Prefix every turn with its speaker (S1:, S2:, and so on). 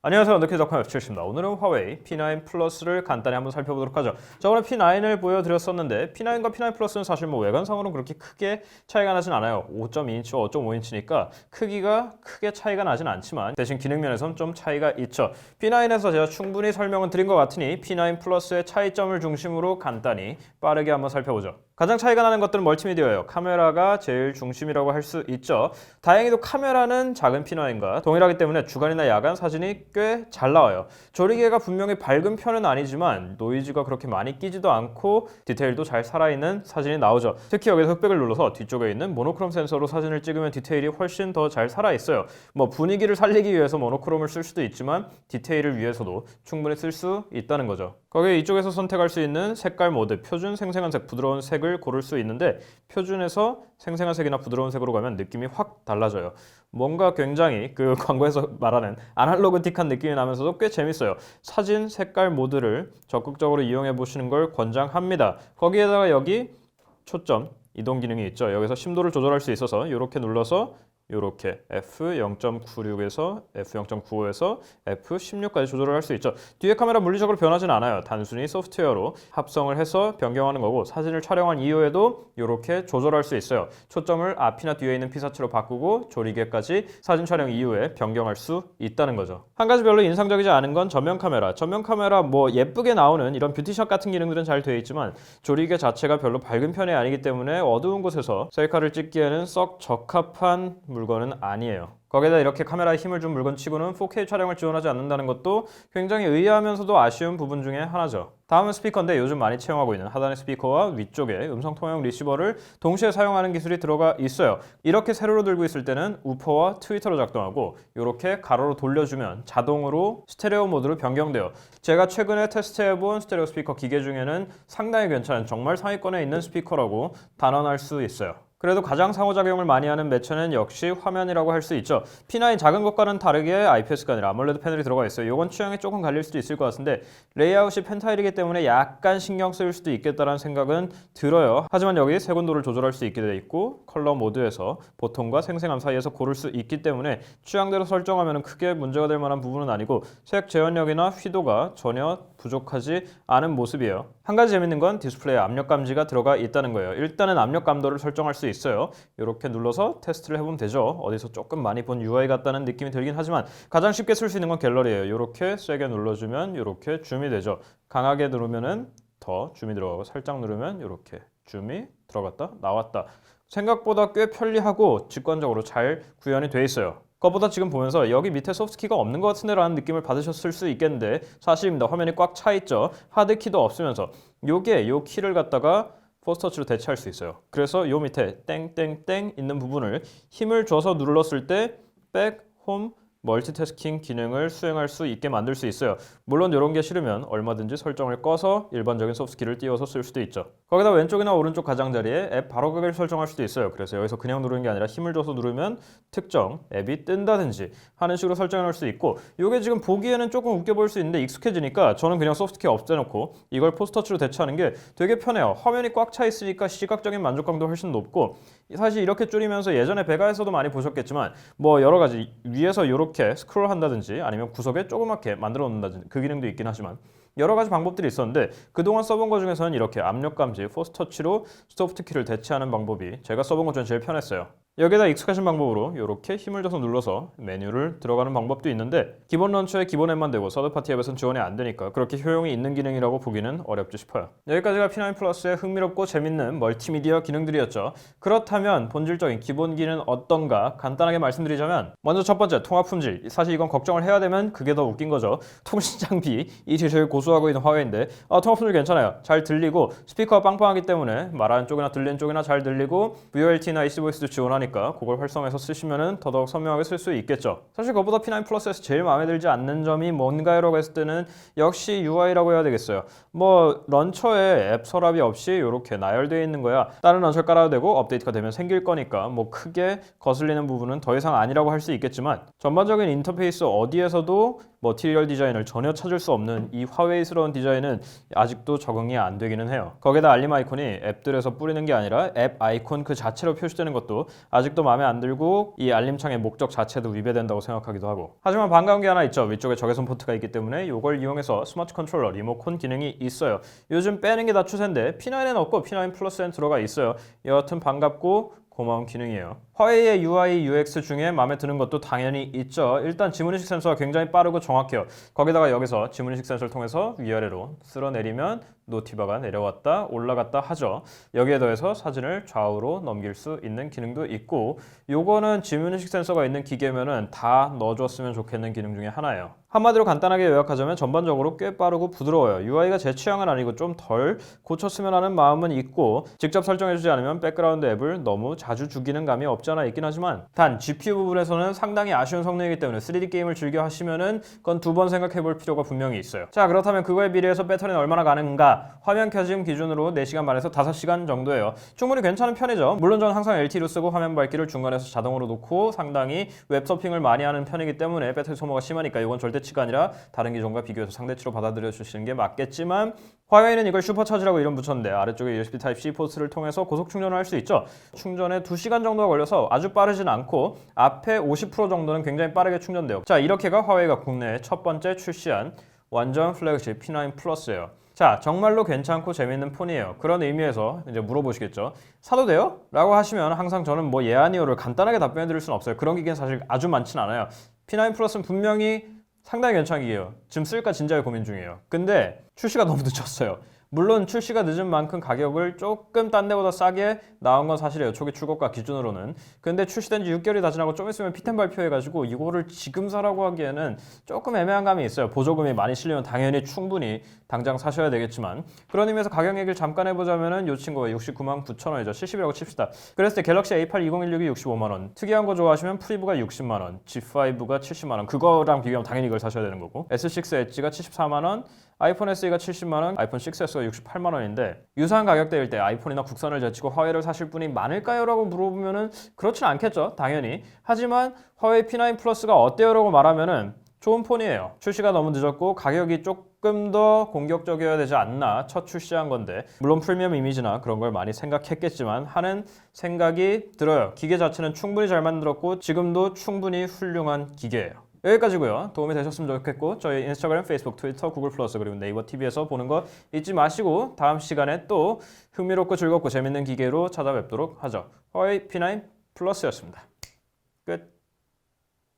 S1: 안녕하세요. 언더키 덕후의 F7입니다. 오늘은 화웨이 P9 플러스를 간단히 한번 살펴보도록 하죠. 저번에 P9을 보여드렸었는데 P9과 P9 플러스는 사실 뭐 외관상으로는 그렇게 크게 차이가 나진 않아요. 5.2인치와 5.5인치니까 크기가 크게 차이가 나진 않지만 대신 기능면에선 좀 차이가 있죠. P9에서 제가 충분히 설명은 드린 것 같으니 P9 플러스의 차이점을 중심으로 간단히 빠르게 한번 살펴보죠. 가장 차이가 나는 것들은 멀티미디어예요. 카메라가 제일 중심이라고 할 수 있죠. 다행히도 카메라는 작은 P9과 동일하기 때문에 주간이나 야간 사진이 꽤 잘 나와요. 조리개가 분명히 밝은 편은 아니지만 노이즈가 그렇게 많이 끼지도 않고 디테일도 잘 살아있는 사진이 나오죠. 특히 여기서 흑백을 눌러서 뒤쪽에 있는 모노크롬 센서로 사진을 찍으면 디테일이 훨씬 더 잘 살아있어요. 뭐 분위기를 살리기 위해서 모노크롬을 쓸 수도 있지만 디테일을 위해서도 충분히 쓸 수 있다는 거죠. 거기에 이쪽에서 선택할 수 있는 색깔 모드, 표준, 생생한 색, 부드러운 색을 고를 수 있는데 표준에서 생생한 색이나 부드러운 색으로 가면 느낌이 확 달라져요. 뭔가 굉장히 그 광고에서 말하는 아날로그틱한 느낌이 나면서도 꽤 재밌어요. 사진 색깔 모드를 적극적으로 이용해 보시는 걸 권장합니다. 거기에다가 여기 초점 이동 기능이 있죠. 여기서 심도를 조절할 수 있어서 이렇게 눌러서 이렇게 F0.96에서 F0.95에서 F16까지 조절을 할 수 있죠. 뒤에 카메라 물리적으로 변하진 않아요. 단순히 소프트웨어로 합성을 해서 변경하는 거고 사진을 촬영한 이후에도 이렇게 조절할 수 있어요. 초점을 앞이나 뒤에 있는 피사체로 바꾸고 조리개까지 사진 촬영 이후에 변경할 수 있다는 거죠. 한 가지 별로 인상적이지 않은 건 전면 카메라. 전면 카메라 뭐 예쁘게 나오는 이런 뷰티샷 같은 기능들은 잘 되어 있지만 조리개 자체가 별로 밝은 편이 아니기 때문에 어두운 곳에서 셀카를 찍기에는 썩 적합한 물건은 아니에요. 거기다 이렇게 카메라에 힘을 준 물건 치고는 4K 촬영을 지원하지 않는다는 것도 굉장히 의아하면서도 아쉬운 부분 중에 하나죠. 다음은 스피커인데 요즘 많이 채용하고 있는 하단의 스피커와 위쪽에 음성 통화용 리시버를 동시에 사용하는 기술이 들어가 있어요. 이렇게 세로로 들고 있을 때는 우퍼와 트위터로 작동하고 이렇게 가로로 돌려주면 자동으로 스테레오 모드로 변경돼요. 제가 최근에 테스트해본 스테레오 스피커 기계 중에는 상당히 괜찮은 정말 상위권에 있는 스피커라고 단언할 수 있어요. 그래도 가장 상호작용을 많이 하는 매체는 역시 화면이라고 할 수 있죠. P9 작은 것과는 다르게 IPS가 아니라 아몰레드 패널이 들어가 있어요. 이건 취향에 조금 갈릴 수도 있을 것 같은데 레이아웃이 펜타일이기 때문에 약간 신경 쓰일 수도 있겠다라는 생각은 들어요. 하지만 여기 색온도를 조절할 수 있게 돼 있고 컬러 모드에서 보통과 생생함 사이에서 고를 수 있기 때문에 취향대로 설정하면 크게 문제가 될 만한 부분은 아니고 색 재현력이나 휘도가 전혀 부족하지 않은 모습이에요. 한 가지 재밌는 건 디스플레이에 압력 감지가 들어가 있다는 거예요. 일단은 압력 감도를 설정할 수 있어요. 이렇게 눌러서 테스트를 해보면 되죠. 어디서 조금 많이 본 UI 같다는 느낌이 들긴 하지만 가장 쉽게 쓸 수 있는 건 갤러리예요. 이렇게 세게 눌러주면 이렇게 줌이 되죠. 강하게 누르면은 더 줌이 들어가고 살짝 누르면 이렇게 줌이 들어갔다 나왔다. 생각보다 꽤 편리하고 직관적으로 잘 구현이 돼 있어요. 그것보다 지금 보면서 여기 밑에 소프트키가 없는 것 같은데 라는 느낌을 받으셨을 수 있겠는데 사실입니다. 화면이 꽉 차 있죠. 하드키도 없으면서 요게 요 키를 갖다가 포스터치로 대체할 수 있어요. 그래서 요 밑에 땡땡땡 있는 부분을 힘을 줘서 눌렀을 때 백, 홈, 멀티태스킹 기능을 수행할 수 있게 만들 수 있어요. 물론 이런 게 싫으면 얼마든지 설정을 꺼서 일반적인 소프트키를 띄워서 쓸 수도 있죠. 거기다 왼쪽이나 오른쪽 가장자리에 앱 바로가기를 설정할 수도 있어요. 그래서 여기서 그냥 누르는 게 아니라 힘을 줘서 누르면 특정 앱이 뜬다든지 하는 식으로 설정해 놓을 수 있고 이게 지금 보기에는 조금 웃겨 보일 수 있는데 익숙해지니까 저는 그냥 소프트키 없애놓고 이걸 포스터치로 대체하는 게 되게 편해요. 화면이 꽉 차 있으니까 시각적인 만족감도 훨씬 높고 사실 이렇게 줄이면서 예전에 베가에서도 많이 보셨겠지만 뭐 여러 가지 위에서 이렇게 스크롤 한다든지 아니면 구석에 조그맣게 만들어 놓는다든지 그 기능도 있긴 하지만 여러 가지 방법들이 있었는데 그동안 써본 것 중에서는 이렇게 압력 감지, 포스터치로 소프트키를 대체하는 방법이 제가 써본 것 중에 제일 편했어요. 여기에다 익숙하신 방법으로 이렇게 힘을 줘서 눌러서 메뉴를 들어가는 방법도 있는데 기본 런처에 기본 앱만 되고 서드파티 앱에서는 지원이 안 되니까 그렇게 효용이 있는 기능이라고 보기는 어렵지 싶어요. 여기까지가 P9 플러스의 흥미롭고 재밌는 멀티미디어 기능들이었죠. 그렇다면 본질적인 기본 기능은 어떤가 간단하게 말씀드리자면 먼저 첫 번째 통화 품질. 사실 이건 걱정을 해야 되면 그게 더 웃긴 거죠. 통신 장비 이 제일 고수하고 있는 화웨이인데 통화 품질 괜찮아요. 잘 들리고 스피커가 빵빵하기 때문에 말하는 쪽이나 들리는 쪽이나 잘 들리고 VoLT나 ECVoice도 지원하니까 그걸 활성화해서 쓰시면 더더욱 선명하게 쓸 수 있겠죠. 사실 그것보다 P9 플러스에서 제일 마음에 들지 않는 점이 뭔가요라고 했을 때는 역시 UI라고 해야 되겠어요. 뭐 런처에 앱 서랍이 없이 이렇게 나열되어 있는 거야. 다른 런처 깔아도 되고 업데이트가 되면 생길 거니까 뭐 크게 거슬리는 부분은 더 이상 아니라고 할 수 있겠지만 전반적인 인터페이스 어디에서도 머티리얼 디자인을 전혀 찾을 수 없는 이 화웨이스러운 디자인은 아직도 적응이 안 되기는 해요. 거기다 알림 아이콘이 앱들에서 뿌리는 게 아니라 앱 아이콘 그 자체로 표시되는 것도 아직도 마음에 안 들고 이 알림창의 목적 자체도 위배된다고 생각하기도 하고. 하지만 반가운 게 하나 있죠. 위쪽에 적외선 포트가 있기 때문에 이걸 이용해서 스마트 컨트롤러 리모컨 기능이 있어요. 요즘 빼는 게 다 추세인데 P9에는 없고 P9 플러스엔 들어가 있어요. 여하튼 반갑고 고마운 기능이에요. 화웨이의 UI, UX 중에 마음에 드는 것도 당연히 있죠. 일단 지문인식 센서가 굉장히 빠르고 정확해요. 거기다가 여기서 지문인식 센서를 통해서 위아래로 쓸어내리면 노티바가 내려왔다 올라갔다 하죠. 여기에 더해서 사진을 좌우로 넘길 수 있는 기능도 있고, 요거는 지문인식 센서가 있는 기계면은 다 넣어줬으면 좋겠는 기능 중에 하나예요. 한마디로 간단하게 요약하자면 전반적으로 꽤 빠르고 부드러워요. UI가 제 취향은 아니고 좀 덜 고쳤으면 하는 마음은 있고, 직접 설정해주지 않으면 백그라운드 앱을 너무 자주 죽이는 감이 없지 않아 있긴 하지만, 단 GPU 부분에서는 상당히 아쉬운 성능이기 때문에 3D 게임을 즐겨 하시면은 그건 두 번 생각해볼 필요가 분명히 있어요. 자, 그렇다면 그거에 비례해서 배터리는 얼마나 가는가? 화면 켜짐 기준으로 4시간 반에서 5시간 정도예요. 충분히 괜찮은 편이죠. 물론 저는 항상 LTE로 쓰고 화면 밝기를 중간에서 자동으로 놓고 상당히 웹서핑을 많이 하는 편이기 때문에 배터리 소모가 심하니까 이건 절대치가 아니라 다른 기종과 비교해서 상대치로 받아들여 주시는 게 맞겠지만, 화웨이는 이걸 슈퍼차지라고 이름 붙였는데 아래쪽에 USB Type-C 포트를 통해서 고속 충전을 할 수 있죠. 충전에 2시간 정도가 걸려서 아주 빠르진 않고 앞에 50% 정도는 굉장히 빠르게 충전돼요. 자, 이렇게가 화웨이가 국내에 첫 번째 출시한 완전 플래그십 P9 플러스예요. 자, 정말로 괜찮고 재밌는 폰이에요. 그런 의미에서 이제 물어보시겠죠. 사도 돼요? 라고 하시면 항상 저는 뭐 예 아니요를 간단하게 답변해 드릴 수는 없어요. 그런 기계는 사실 아주 많진 않아요. P9 플러스는 분명히 상당히 괜찮은 기계예요. 지금 쓸까 진지하게 고민 중이에요. 근데 출시가 너무 늦었어요. 물론 출시가 늦은 만큼 가격을 조금 딴 데보다 싸게 나온 건 사실이에요. 초기 출고가 기준으로는. 근데 출시된 지 6개월이 다 지나고 좀 있으면 P10 발표해가지고 이거를 지금 사라고 하기에는 조금 애매한 감이 있어요. 보조금이 많이 실리면 당연히 충분히 당장 사셔야 되겠지만, 그런 의미에서 가격 얘기를 잠깐 해보자면은 이 친구가 69만 9천 원이죠. 70이라고 칩시다. 그랬을 때 갤럭시 A8 2016이 65만 원, 특이한 거 좋아하시면 프리브가 60만 원, G5가 70만 원, 그거랑 비교하면 당연히 이걸 사셔야 되는 거고, S6 엣지가 74만 원, 아이폰 SE가 70만 원, 아이폰 6S가 68만 원인데, 유사한 가격대일 때 아이폰이나 국산을 제치고 화웨이를 사실 분이 많을까요? 라고 물어보면은 그렇진 않겠죠, 당연히. 하지만 화웨이 P9 플러스가 어때요? 라고 말하면은 좋은 폰이에요. 출시가 너무 늦었고 가격이 조금 더 공격적이어야 되지 않나, 첫 출시한 건데. 물론 프리미엄 이미지나 그런 걸 많이 생각했겠지만 하는 생각이 들어요. 기계 자체는 충분히 잘 만들었고 지금도 충분히 훌륭한 기계예요. 여기까지고요. 도움이 되셨으면 좋겠고, 저희 인스타그램, 페이스북, 트위터, 구글 플러스 그리고 네이버 TV에서 보는 거 잊지 마시고 다음 시간에 또 흥미롭고 즐겁고 재밌는 기계로 찾아뵙도록 하죠. 화웨이 P9 플러스였습니다. 끝.